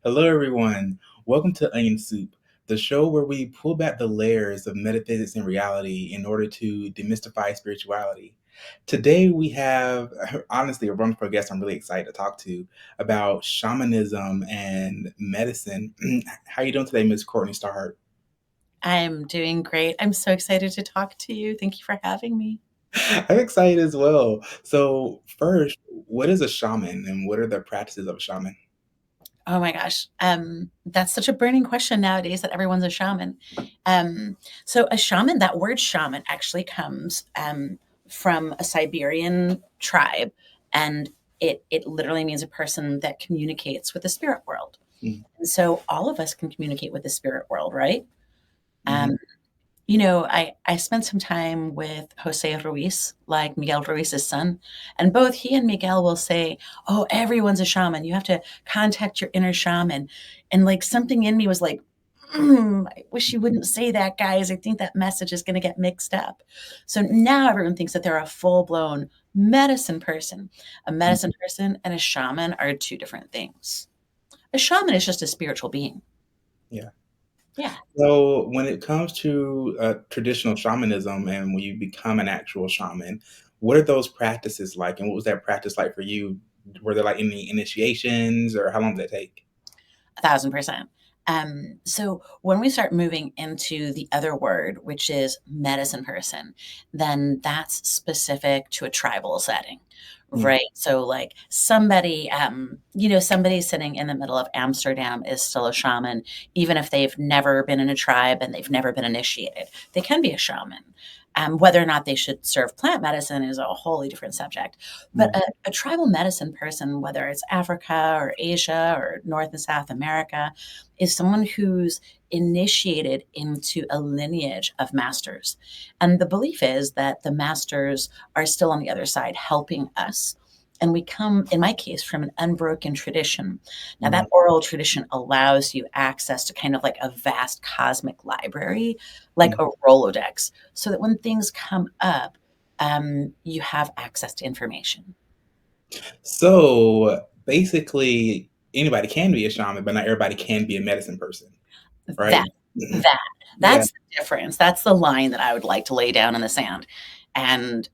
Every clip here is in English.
Hello, everyone. Welcome to Onion Soup, the show where we pull back the layers of metaphysics and reality in order to demystify spirituality. Today, we have, honestly, a wonderful guest I'm really excited to talk to about shamanism and medicine. How you doing today, Miss Courtney Starhart? I'm doing great. I'm so excited to talk to you. Thank you for having me. I'm excited as well. So, first, what is a shaman and what are the practices of a shaman? Oh my gosh. That's such a burning question nowadays that everyone's a shaman. So a shaman, that word shaman actually comes from a Siberian tribe, and it literally means a person that communicates with the spirit world. Mm, And so all of us can communicate with the spirit world, right? mhm. Um, I spent some time with Jose Ruiz, like Miguel Ruiz's son, and both he and Miguel will say, "Oh, everyone's a shaman. You have to contact your inner shaman." And like something in me was like, I wish you wouldn't say that, guys. I think that message is going to get mixed up. So now everyone thinks that they're a full blown medicine person. A medicine person and a shaman are two different things. A shaman is just a spiritual being. Yeah. Yeah. So when it comes to traditional shamanism and when you become an actual shaman, what are those practices like? And what was that practice like for you? Were there like any initiations or how long did it take? 1,000%. So when we start moving into the other word, which is medicine person, then that's specific to a tribal setting, Mm, right? So like somebody, somebody sitting in the middle of Amsterdam is still a shaman, even if they've never been in a tribe and they've never been initiated. They can be a shaman. Whether or not they should serve plant medicine is a wholly different subject. But mm. a tribal medicine person, whether it's Africa or Asia or North and South America, is someone who's initiated into a lineage of masters. And the belief is that the masters are still on the other side helping us. And we come, in my case, from an unbroken tradition. Now, Mm. that oral tradition allows you access to kind of like a vast cosmic library, like Mm. a Rolodex, so that when things come up, you have access to information. So basically, anybody can be a shaman, but not everybody can be a medicine person, right? That that Yeah. that's the difference. That's the line that I would like to lay down in the sand. And,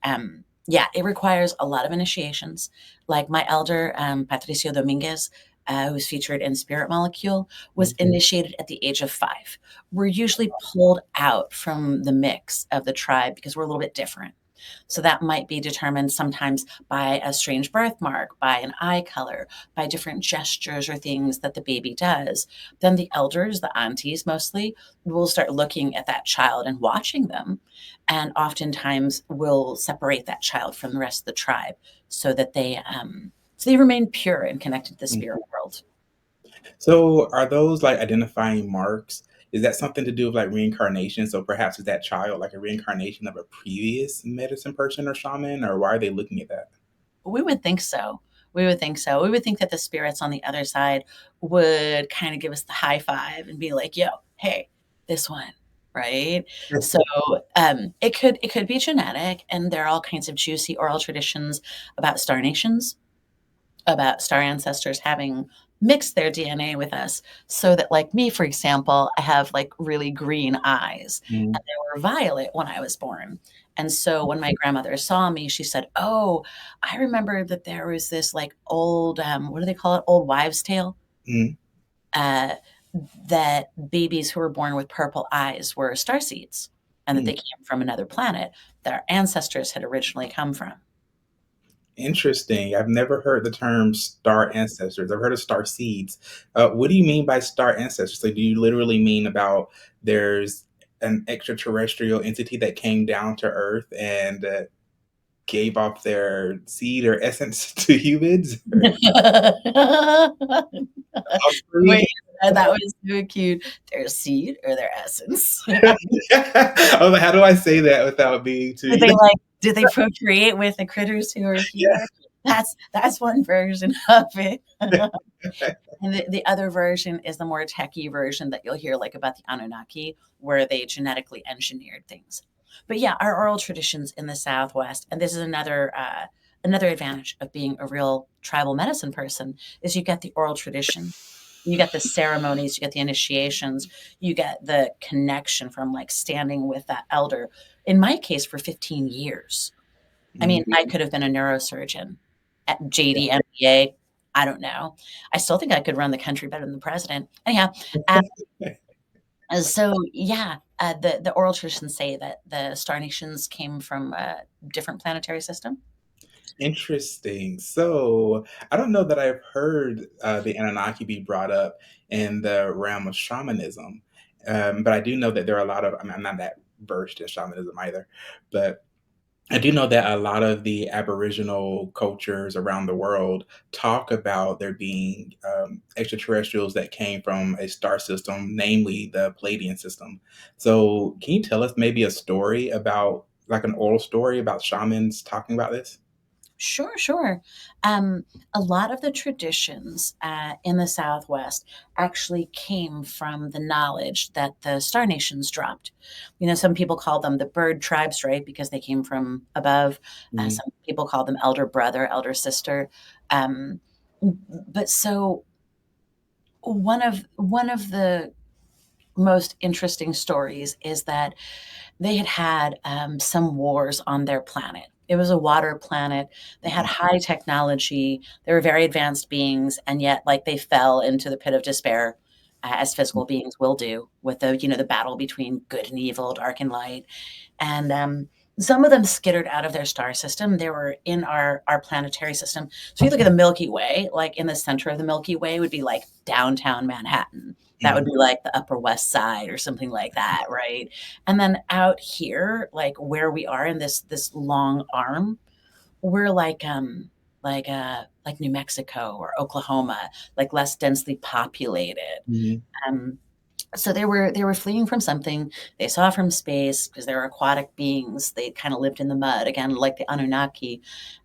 yeah, it requires a lot of initiations. Like my elder, Patricio Dominguez, who's featured in Spirit Molecule, was Mm. initiated at the age of 5. We're usually pulled out from the mix of the tribe because we're a little bit different. So that might be determined sometimes by a strange birthmark, by an eye color, by different gestures or things that the baby does. Then the elders, the aunties mostly, will start looking at that child and watching them, and oftentimes will separate that child from the rest of the tribe so that they remain pure and connected to the Mm. spirit world. So are those like identifying marks? Is that something to do with like reincarnation? So perhaps is that child like a reincarnation of a previous medicine person or shaman, or why are they looking at that? We would think so. We would think so. We would think that the spirits on the other side would kind of give us the high five and be like, "Yo, hey, this one." Right? So, it could be genetic, and there are all kinds of juicy oral traditions about star nations, about star ancestors having mixed their DNA with us, so that like me, for example, I have like really green eyes Mm, and they were violet when I was born. And so when my grandmother saw me, she said, "Oh, I remember that there was this like old, what do they call it? Old wives' tale. mm, Uh, that babies who were born with purple eyes were star seeds and that mm. they came from another planet that our ancestors had originally come from." Interesting. I've never heard the term star ancestors. I've heard of star seeds. What do you mean by star ancestors? So do you literally mean about there's an extraterrestrial entity that came down to Earth and gave off their seed or essence to humans or Wait, offspring. that was so cute. Their seed or their essence? I was like, how do I say that without being too, Did they like did they procreate with the critters who are yeah. here? That's one version of it. And the other version is the more techie version that you'll hear like about the Anunnaki, where they genetically engineered things. But yeah, our oral traditions in the Southwest, and this is another advantage of being a real tribal medicine person, is you get the oral tradition, you get the ceremonies, you get the initiations, you get the connection from like standing with that elder. In my case, for 15 years. I mean, Mhm. I could have been a neurosurgeon at JD MBA. I don't know. I still think I could run the country better than the president. Anyhow, um, so yeah, the oral traditions say that the star nations came from a different planetary system. Interesting. So I don't know that I've heard the Anunnaki be brought up in the realm of shamanism, but I do know that there are a lot of. I mean, I'm not that versed in shamanism either, but I do know that a lot of the Aboriginal cultures around the world talk about there being extraterrestrials that came from a star system, namely the Palladian system. So, can you tell us maybe a story about, like an oral story about shamans talking about this? Sure, sure. Um, a lot of the traditions in the Southwest actually came from the knowledge that the Star Nations dropped. You know, some people call them the bird tribes, right? Because they came from above. Mm, Some people call them elder brother, elder sister. Um, but so one of the most interesting stories is that they had had some wars on their planet. It was a water planet. They had mm, high technology. They were very advanced beings, and yet, like, they fell into the pit of despair, as physical beings will do, with the battle between good and evil, dark and light. And some of them skittered out of their star system. They were in our planetary system. So you look at the Milky Way, like in the center of the Milky Way would be like downtown Manhattan. That would mm, be like the Upper West Side or something like that, right? And then out here, like where we are in this long arm, we're like New Mexico or Oklahoma, like less densely populated. mm, Um, so they were fleeing from something they saw from space because they were aquatic beings. They kind of lived in the mud again, like the Anunnaki,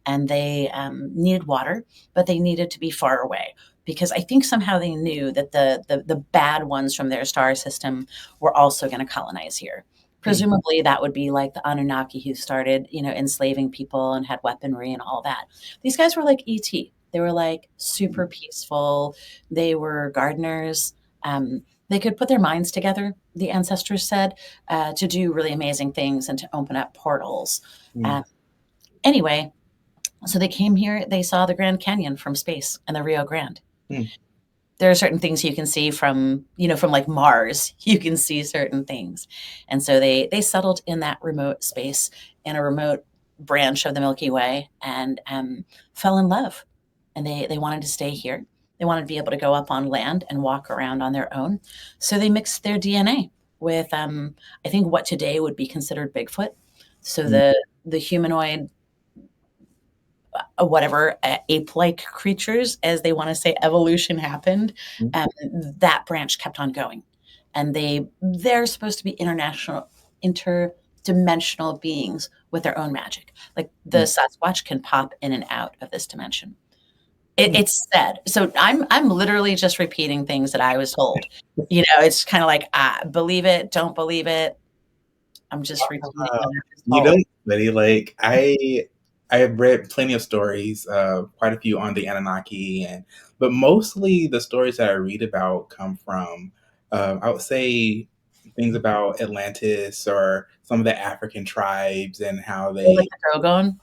and they needed water, but they needed to be far away because I think somehow they knew that the bad ones from their star system were also going to colonize here. mm, Presumably, that would be like the Anunnaki who started, enslaving people and had weaponry and all that. These guys were like ET. They were like mm, super peaceful. They were gardeners. They could put their minds together, the ancestors said, to do really amazing things and to open up portals. Uh, mm, anyway, so they came here, they saw the Grand Canyon from space and the Rio Grande. mm, There are certain things you can see from like Mars. You can see certain things, and so they settled in that remote space in a remote branch of the Milky Way and fell in love. And they wanted to stay here. They wanted to be able to go up on land and walk around on their own. So they mixed their DNA with I think what today would be considered Bigfoot. So mm, the humanoid whatever ape-like creatures, as they want to say evolution happened, mm, um, that branch kept on going, and they're supposed to be interdimensional beings with their own magic. Like the mm, Sasquatch can pop in and out of this dimension. mm. It's said. So I'm literally just repeating things that I was told. It's kind of like believe it, don't believe it. I'm just repeating Uh, what I was you know, told. buddy, like I have read plenty of stories, quite a few on the Anunnaki, but mostly the stories that I read about come from, I would say, things about Atlantis or some of the African tribes and how Or like they, the Dogon.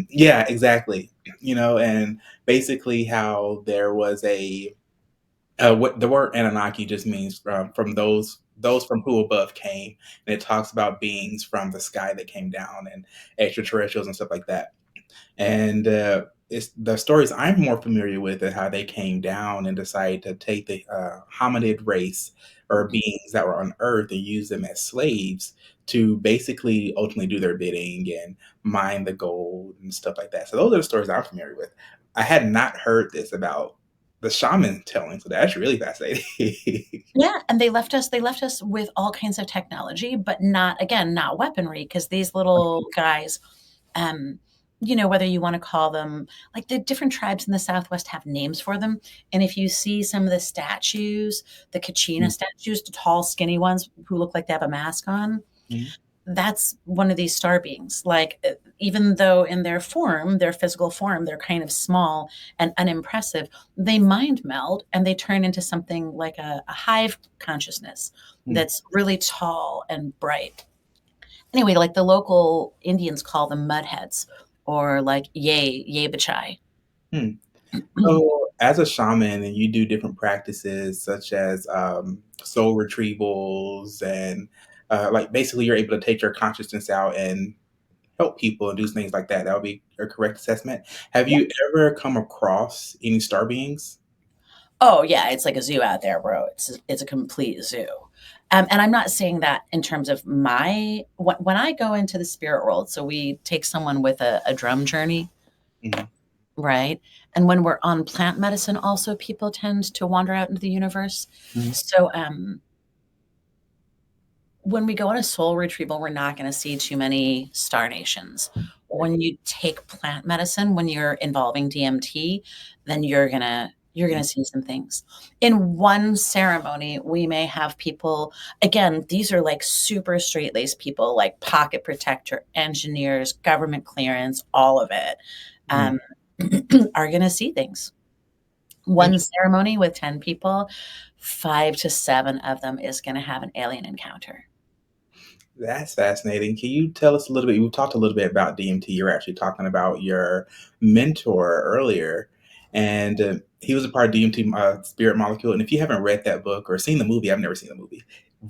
yeah, exactly, and basically how there was a what the word Anunnaki just means from those from who above came, and it talks about beings from the sky that came down and extraterrestrials and stuff like that. And it's the stories I'm more familiar with and how they came down and decided to take the hominid race or beings that were on Earth and use them as slaves to basically ultimately do their bidding and mine the gold and stuff like that. So those are the stories I'm familiar with. I had not heard this about the shaman telling, so that's really fascinating. Yeah, and they left us with all kinds of technology, but not, again, not weaponry, because these little guys, um, whether you wanna call them, like, the different tribes in the Southwest have names for them, and if you see some of the statues, the Kachina statues, the tall, skinny ones who look like they have a mask on, Mhm. that's one of these star beings. Like, even though in their form, their physical form, they're kind of small and unimpressive, they mind meld and they turn into something like a hive consciousness Mhm. that's really tall and bright. Anyway, like the local Indians call them mudheads, or like yay bachai. Mhm. So, as a shaman, and you do different practices such as soul retrievals, and like basically you're able to take your consciousness out and help people and do things like that. That would be a correct assessment. Have Yeah. you ever come across any star beings? Oh yeah, it's like a zoo out there, bro. It's a complete zoo. And I'm not saying that in terms of when I go into the spirit world. So we take someone with a drum journey, Mhm, right? And when we're on plant medicine, also people tend to wander out into the universe. mhm, So when we go on a soul retrieval, we're not going to see too many star nations. right, When you take plant medicine, when you're involving DMT, then you're gonna see some things. In one ceremony, we may have people. Again, these are like super straight laced people, like pocket protector, engineers, government clearance, all of it, mhm. um, are going to see things. One Interesting. ceremony with 10 people, 5 to 7 of them is going to have an alien encounter. That's fascinating. Can you tell us a little bit? We talked a little bit about DMT. You were actually talking about your mentor earlier, and he was a part of DMT Spirit Molecule. And if you haven't read that book or seen the movie, I've never seen the movie.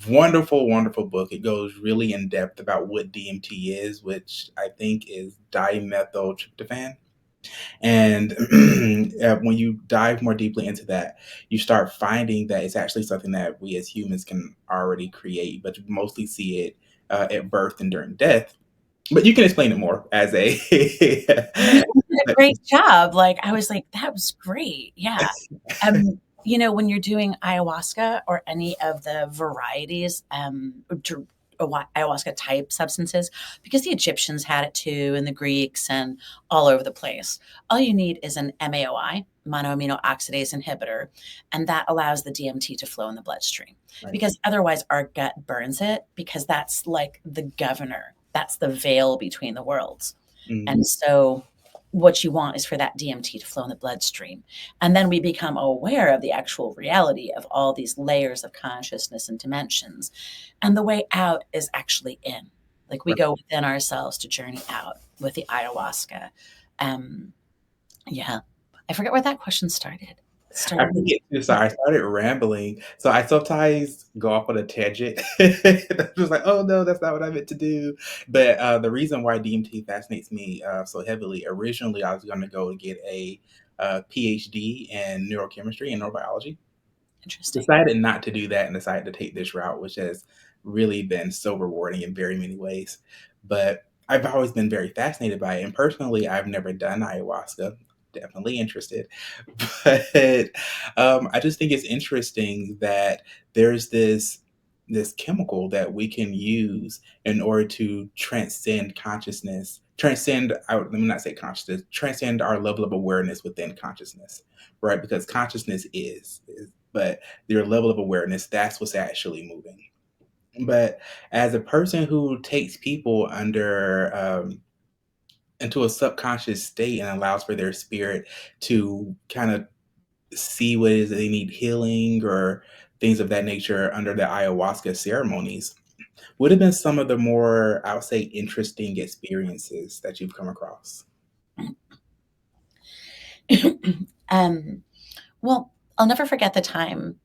Wonderful, wonderful book. It goes really in depth about what DMT is, which I think is dimethyltryptophan. And when you dive more deeply into that, you start finding that it's actually something that we as humans can already create, but you mostly see it at birth and during death. But you can explain it more as a. You did a great job. Like, I was like, "That was great." Yeah. When you're doing ayahuasca or any of the varieties, ayahuasca type substances, because the Egyptians had it too, and the Greeks, and all over the place. All you need is an MAOI, monoamino oxidase inhibitor, and that allows the DMT to flow in the bloodstream. Right. Because otherwise, our gut burns it, because that's like the governor, that's the veil between the worlds. Mhm. And so what you want is for that DMT to flow in the bloodstream. And then we become aware of the actual reality of all these layers of consciousness and dimensions. And the way out is actually in. Like, we Right. go within ourselves to journey out with the ayahuasca. Um, yeah. I forget where that question started. It I started with forget too, so I started rambling. So I sometimes go off on a tangent. I'm just like, oh no, that's not what I meant to do. But the reason why DMT fascinates me so heavily, originally I was going to go and get a PhD in neurochemistry and neurobiology. interesting. Decided not to do that and decided to take this route, which has really been so rewarding in very many ways. But I've always been very fascinated by it. And personally, I've never done ayahuasca. Definitely interested. But I just think it's interesting that there's this chemical that we can use in order to transcend consciousness, let me not say consciousness, transcend our level of awareness within consciousness, right? Because consciousness but your level of awareness, that's what's actually moving. But as a person who takes people into a subconscious state and allows for their spirit to kind of see what it is that they need healing or things of that nature under the ayahuasca ceremonies, what have been some of the more, I would say, interesting experiences that you've come across? um, Well, I'll never forget the time,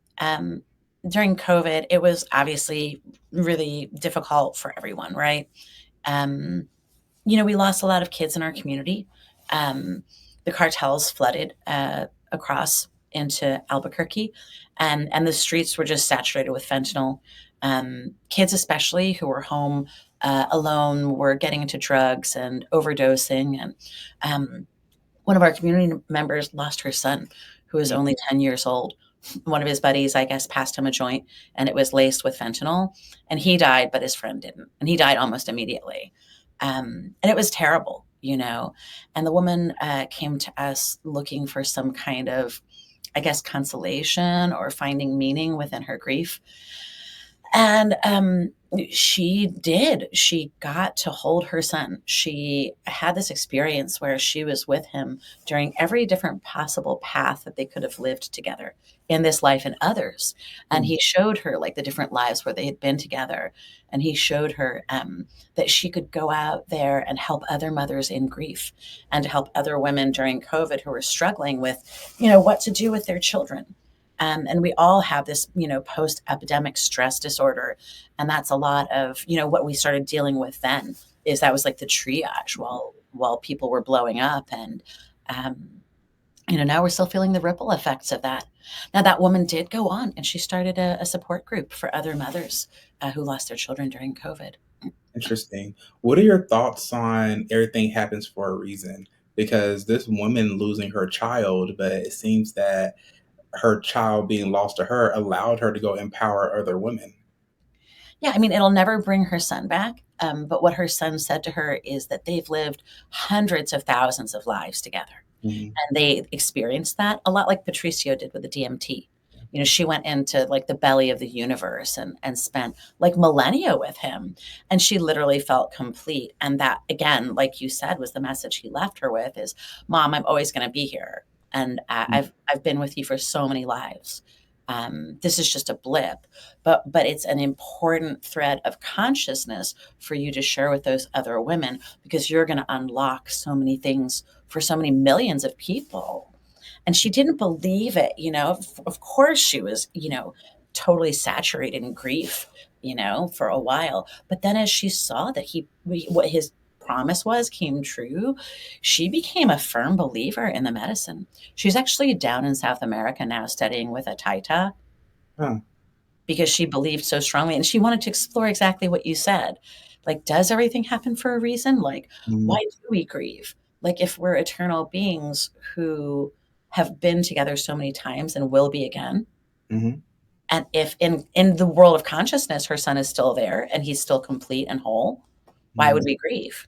during COVID. It was obviously really difficult for everyone, right? Um, we lost a lot of kids in our community, um, the cartels flooded across into Albuquerque, and the streets were just saturated with fentanyl. Kids, especially who were home alone, were getting into drugs and overdosing. And um, one of our community members lost her son, who was only 10 years old. One of his buddies, I guess, passed him a joint and it was laced with fentanyl. And he died, but his friend didn't. And he died almost immediately. And it was terrible, you know. And the woman came to us looking for some kind of, I guess, consolation or finding meaning within her grief. And she did. She got to hold her son. She had this experience where she was with him during every different possible path that they could have lived together in this life and others. And Mm. he showed her like the different lives where they had been together. And he showed her that she could go out there and help other mothers in grief and to help other women during COVID who were struggling with, what to do with their children. And we all have this, post epidemic stress disorder. And that's a lot of, what we started dealing with then is that was like the triage while people were blowing up. And, um, now we're still feeling the ripple effects of that. Now, that woman did go on and she started a support group for other mothers who lost their children during COVID. Interesting. What are your thoughts on everything happens for a reason? Because this woman losing her child, but it seems that her child being lost to her allowed her to go empower other women. Yeah, I mean, it'll never bring her son back. But what her son said to her is that they've lived hundreds of thousands of lives together. Mhm. And they experienced that a lot like Patricio did with the DMT. She went into like the belly of the universe and spent like millennia with him. And she literally felt complete. And that, again, like you said, was the message he left her with is, Mom, I'm always going to be here. And I've been with you for so many lives. This is just a blip, but it's an important thread of consciousness for you to share with those other women because you're going to unlock so many things for so many millions of people. And she didn't believe it, of course she was, totally saturated in grief, for a while. But then as she saw that what his promise was came true, she became a firm believer in the medicine. She's actually down in South America now studying with a Taita Huh. because she believed so strongly and she wanted to explore exactly what you said. Like, does everything happen for a reason? Like, why Mhm. do we grieve? Like, if we're eternal beings who have been together so many times and will be again, Mhm. and if in the world of consciousness her son is still there and he's still complete and whole, why Mhm. would we grieve?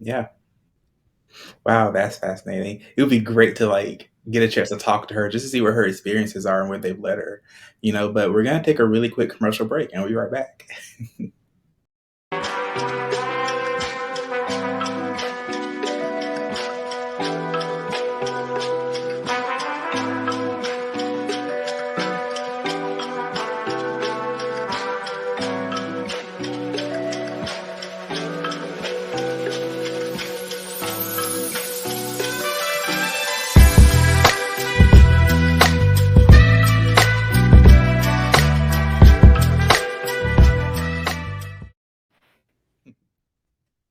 Yeah. Wow, that's fascinating. It would be great to like get a chance to talk to her just to see what her experiences are and where they've led her, but we're gonna take a really quick commercial break and we'll be right back.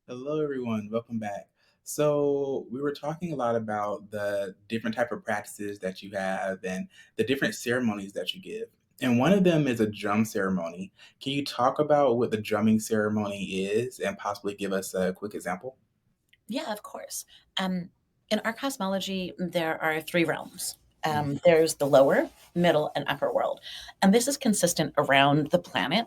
Hello, everyone. Welcome back. So we were talking a lot about the different type of practices that you have and the different ceremonies that you give. And one of them is a drum ceremony. Can you talk about what the drumming ceremony is and possibly give us a quick example? Yeah, of course. Um, in our cosmology, there are three realms. There's the lower, middle, and upper world. And this is consistent around the planet.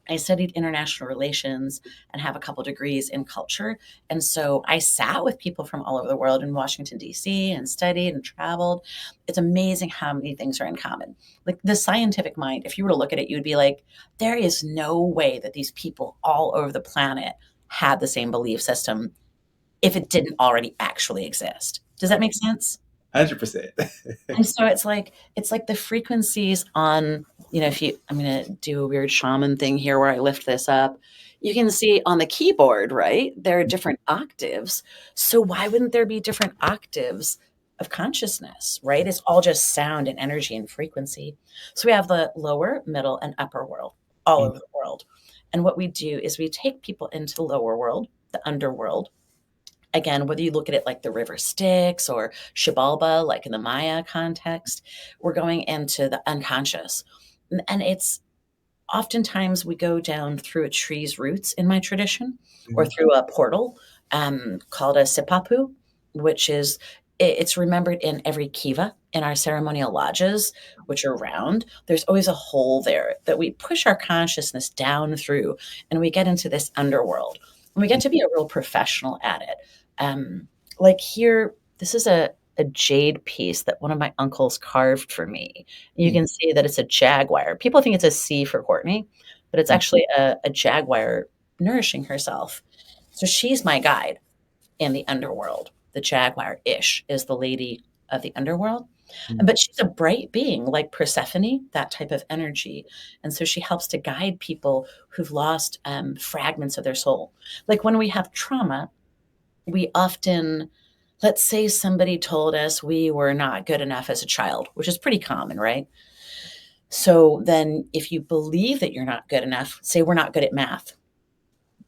I studied international relations and have a couple degrees in culture. And so I sat with people from all over the world in Washington, D.C., and studied and traveled. It's amazing how many things are in common. Like the scientific mind, if you were to look at it, you would be like, there is no way that these people all over the planet had the same belief system if it didn't already actually exist. Does that make sense? 100%. And so it's like the frequencies on, if you I'm gonna do a weird shaman thing here where I lift this up. You can see on the keyboard, right? There are different octaves. So why wouldn't there be different octaves of consciousness, right? It's all just sound and energy and frequency. So we have the lower, middle, and upper world all over the world. And what we do is we take people into the lower world, the underworld, Again, whether you look at it like the river Styx or Xibalba, like in the Maya context, we're going into the unconscious. And it's oftentimes we go down through a tree's roots in my tradition or Mhm. through a portal called a sipapu, which is it's remembered in every kiva in our ceremonial lodges, which are round. There's always a hole there that we push our consciousness down through, and we get into this underworld. And we get to be a real professional at it. Um, like here, this is a jade piece that one of my uncles carved for me. You Mm, can see that it's a jaguar. People think it's a C for Courtney, but it's mm, actually a jaguar nourishing herself. So she's my guide in the underworld. The jaguar Ish is the lady of the underworld. mm. But she's a bright being like Persephone, that type of energy. And so she helps to guide people who've lost fragments of their soul. Like when we have trauma, we often, let's say somebody told us we were not good enough as a child, which is pretty common, right? So then if you believe that you're not good enough, say we're not good at math,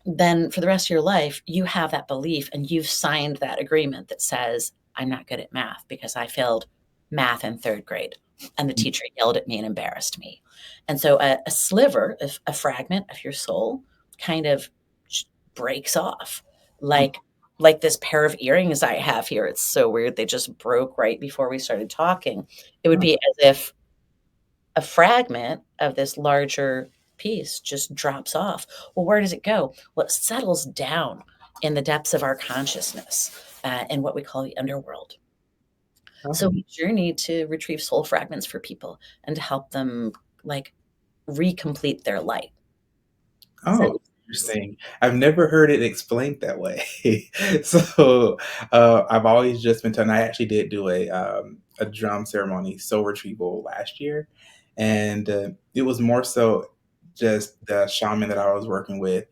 then for the rest of your life, you have that belief and you've signed that agreement that says, I'm not good at math because I failed math in third grade and the Mm, teacher yelled at me and embarrassed me. And so a sliver, a fragment of your soul kind of breaks off mm. like like this pair of earrings I have here. It's so weird. They just broke right before we started talking. It would Oh, be as if a fragment of this larger piece just drops off. Well, where does it go? Well, it settles down in the depths of our consciousness in what we call the underworld. So oh. we journey to retrieve soul fragments for people and to help them like recomplete their light. Does that Oh, make sense? interesting. I've never heard it explained that way. So, I've always just been told, and I actually did do a drum ceremony, soul retrieval last year, and, it was more so just the shaman that I was working with,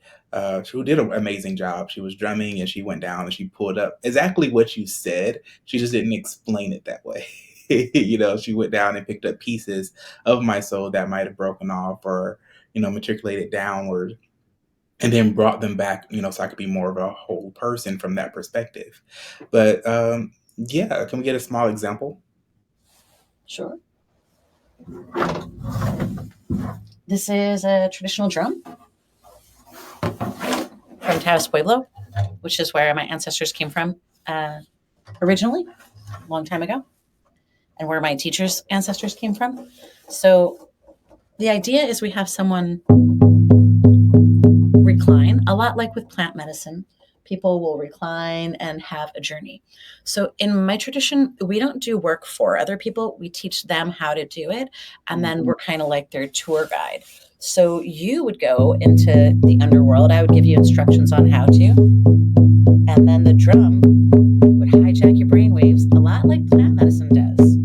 who did an amazing job. She was drumming, and she went down, and she pulled up exactly what you said, she just didn't explain it that way. You know, she went down and picked up pieces of my soul that might have broken off or, matriculated downward and then brought them back, so I could be more of a whole person from that perspective. But yeah, can we get a small example? Sure. This is a traditional drum from Taos Pueblo, which is where my ancestors came from uh, originally, a long time ago, and where my teacher's ancestors came from. So the idea is we have someone recline, a lot like with plant medicine. People will recline and have a journey. So, in my tradition, we don't do work for other people. We teach them how to do it. And Mm. then we're kind of like their tour guide. So, you would go into the underworld. I would give you instructions on how to. And then the drum would hijack your brain waves, a lot like plant medicine does.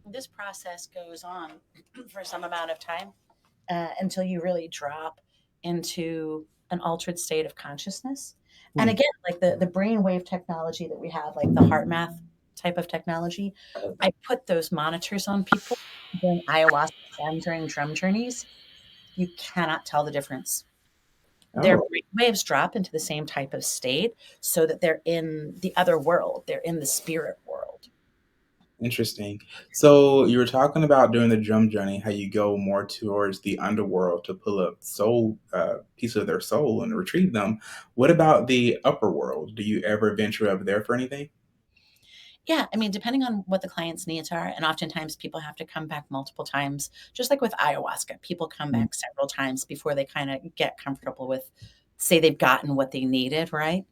This process goes on for some amount of time until you really drop into an altered state of consciousness. And Mm. again, like the brainwave technology that we have, like the heart math type of technology, I put those monitors on people during ayahuasca and during drum journeys. You cannot tell the difference. Their Oh, brain waves drop into the same type of state so that they're in the other world. They're in the spirit world. interesting. So you were talking about during the drum journey how you go more towards the underworld to pull up soul piece of their soul and retrieve them. What about the upper world? Do you ever venture up there for anything? Yeah, I mean, depending on what the client's needs are, and oftentimes people have to come back multiple times, just like with ayahuasca, people come Mm. back several times before they kind of get comfortable with, say, they've gotten what they needed, right?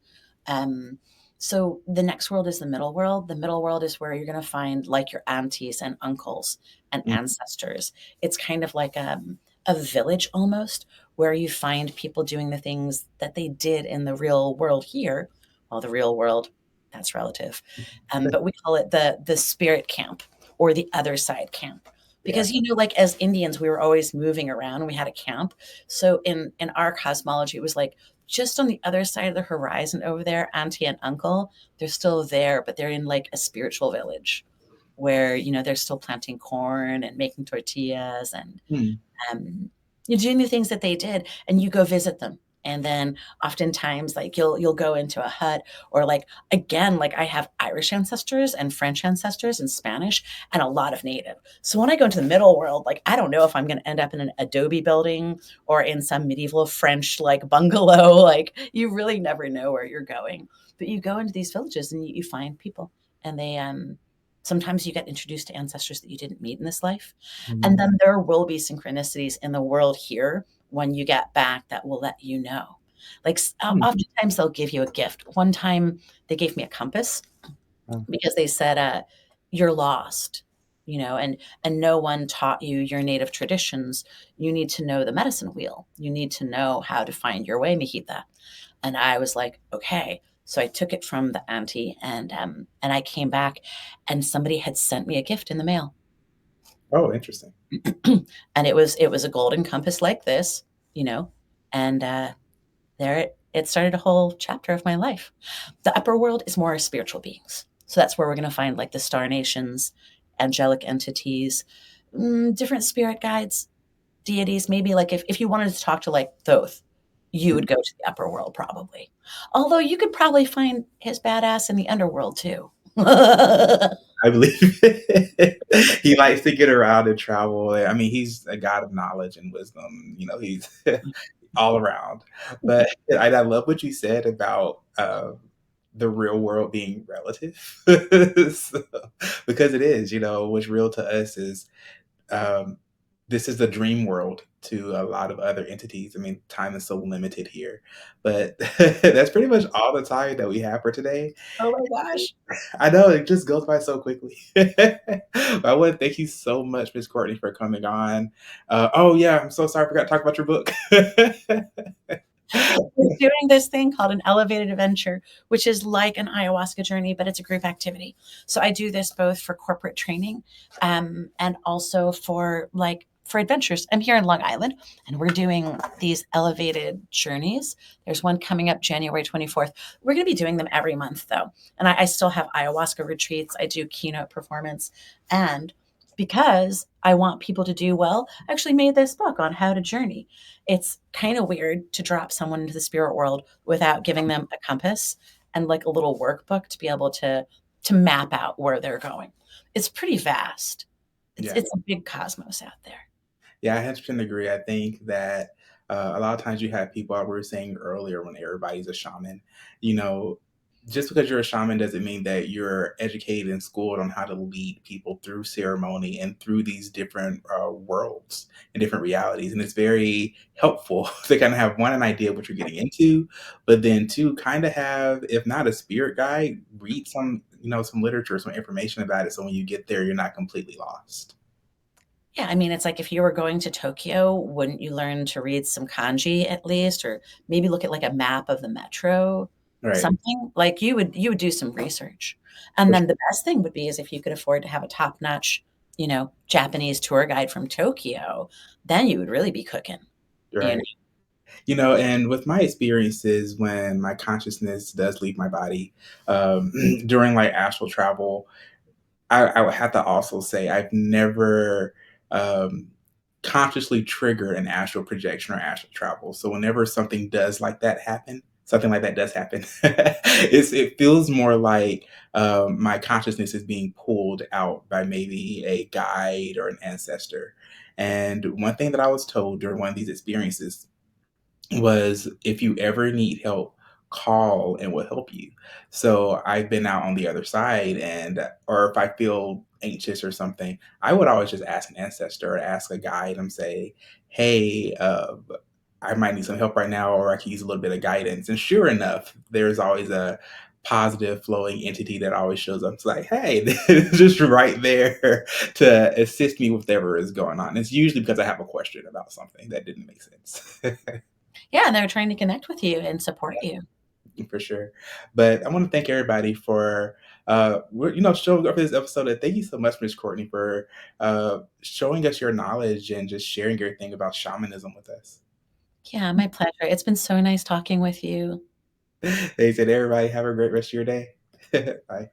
Um, so the next world is the middle world. The middle world is where you're going to find like your aunties and uncles and Mm. ancestors. It's kind of like a village almost, where you find people doing the things that they did in the real world here. Well, the real world, that's relative, but we call it the spirit camp or the other side camp Yeah. because like as Indians we were always moving around and we had a camp. So in our cosmology it was like just on the other side of the horizon over there, auntie and uncle, they're still there, but they're in like a spiritual village where they're still planting corn and making tortillas and Mm. um, you do the things that they did, and you go visit them. And then oftentimes, like, you'll go into a hut, or like, again, like, I have Irish ancestors and French ancestors and Spanish and a lot of native. So when I go into the middle world, like, I don't know if I'm going to end up in an adobe building or in some medieval French like bungalow. Like, you really never know where you're going. But you go into these villages and you find people, and they sometimes you get introduced to ancestors that you didn't meet in this life. And Mhm. then there will be synchronicities in the world here when you get back that will let you know. Like, Hmm. oftentimes they'll give you a gift. One time they gave me a compass Oh, because they said, "You're lost, and no one taught you your native traditions. You need to know the medicine wheel. You need to know how to find your way, Mijita." And I was like, "Okay." So I took it from the auntie, and I came back, and somebody had sent me a gift in the mail. oh, interesting. And it was a golden compass like this, you know, and there it started a whole chapter of my life. The upper world is more spiritual beings, so that's where we're going to find like the star nations, angelic entities, different spirit guides, deities. Maybe like if you wanted to talk to like Thoth, you would go to the upper world probably. Although you could probably find his badass in the underworld too. I believe it. He likes to get around and travel. I mean, he's a god of knowledge and wisdom. You know, he's all around. But I love what you said about the real world being relative. So, because it is, you know, what's real to us is um, this is the dream world to a lot of other entities. I mean, time is so limited here, but that's pretty much all the time that we have for today. Oh my gosh. I know it just goes by so quickly. But I want to thank you so much, Miss Courtney, for coming on. Oh yeah, I'm so sorry I forgot to talk about your book. We're doing this thing called an elevated adventure, which is like an ayahuasca journey, but it's a group activity. So I do this both for corporate training, and also for adventures. I'm here in Long Island, and we're doing these elevated journeys. There's one coming up January 24th. We're going to be doing them every month, though. And I still have ayahuasca retreats. I do keynote performance. And because I want people to do well, I actually made this book on how to journey. It's kind of weird to drop someone into the spirit world without giving them a compass and like a little workbook to be able to map out where they're going. It's pretty vast. It's Yeah. it's a big cosmos out there. Yeah, I 100% agree. I think that a lot of times you have people, like we were saying earlier, when everybody's a shaman, you know, just because you're a shaman doesn't mean that you're educated and schooled on how to lead people through ceremony and through these different worlds and different realities. And it's very helpful to kind of have one, an idea of what you're getting into, but then two, kind of have, if not a spirit guide, read some, you know, some literature, some information about it. So when you get there, you're not completely lost. Yeah, I mean, it's like if you were going to Tokyo, wouldn't you learn to read some kanji at least, or maybe look at like a map of the metro, Right. something like you would do some research. And For then the best thing would be is if you could afford to have a top-notch, Japanese tour guide from Tokyo, then you would really be cooking, you know. right. You know, and with my experiences when my consciousness does leave my body during like astral travel, I would have to also say I've never um, consciously triggered an astral projection or astral travel. So whenever something like that does happen, it feels more like my consciousness is being pulled out by maybe a guide or an ancestor. And one thing that I was told during one of these experiences was if you ever need help, call and we'll help you. So I've been out on the other side or if I feel anxious or something, I would always just ask an ancestor or ask a guide and say, hey, I might need some help right now, or I can use a little bit of guidance. And sure enough, there's always a positive flowing entity that always shows up. It's like, hey, just right there to assist me with whatever is going on. It's usually because I have a question about something that didn't make sense. Yeah, and they're trying to connect with you and support you. For sure. But I want to thank everybody for showing up for this episode. And thank you so much, Miss Courtney, for showing us your knowledge and just sharing your thing about shamanism with us. Yeah, my pleasure. It's been so nice talking with you. They said everybody have a great rest of your day. Bye.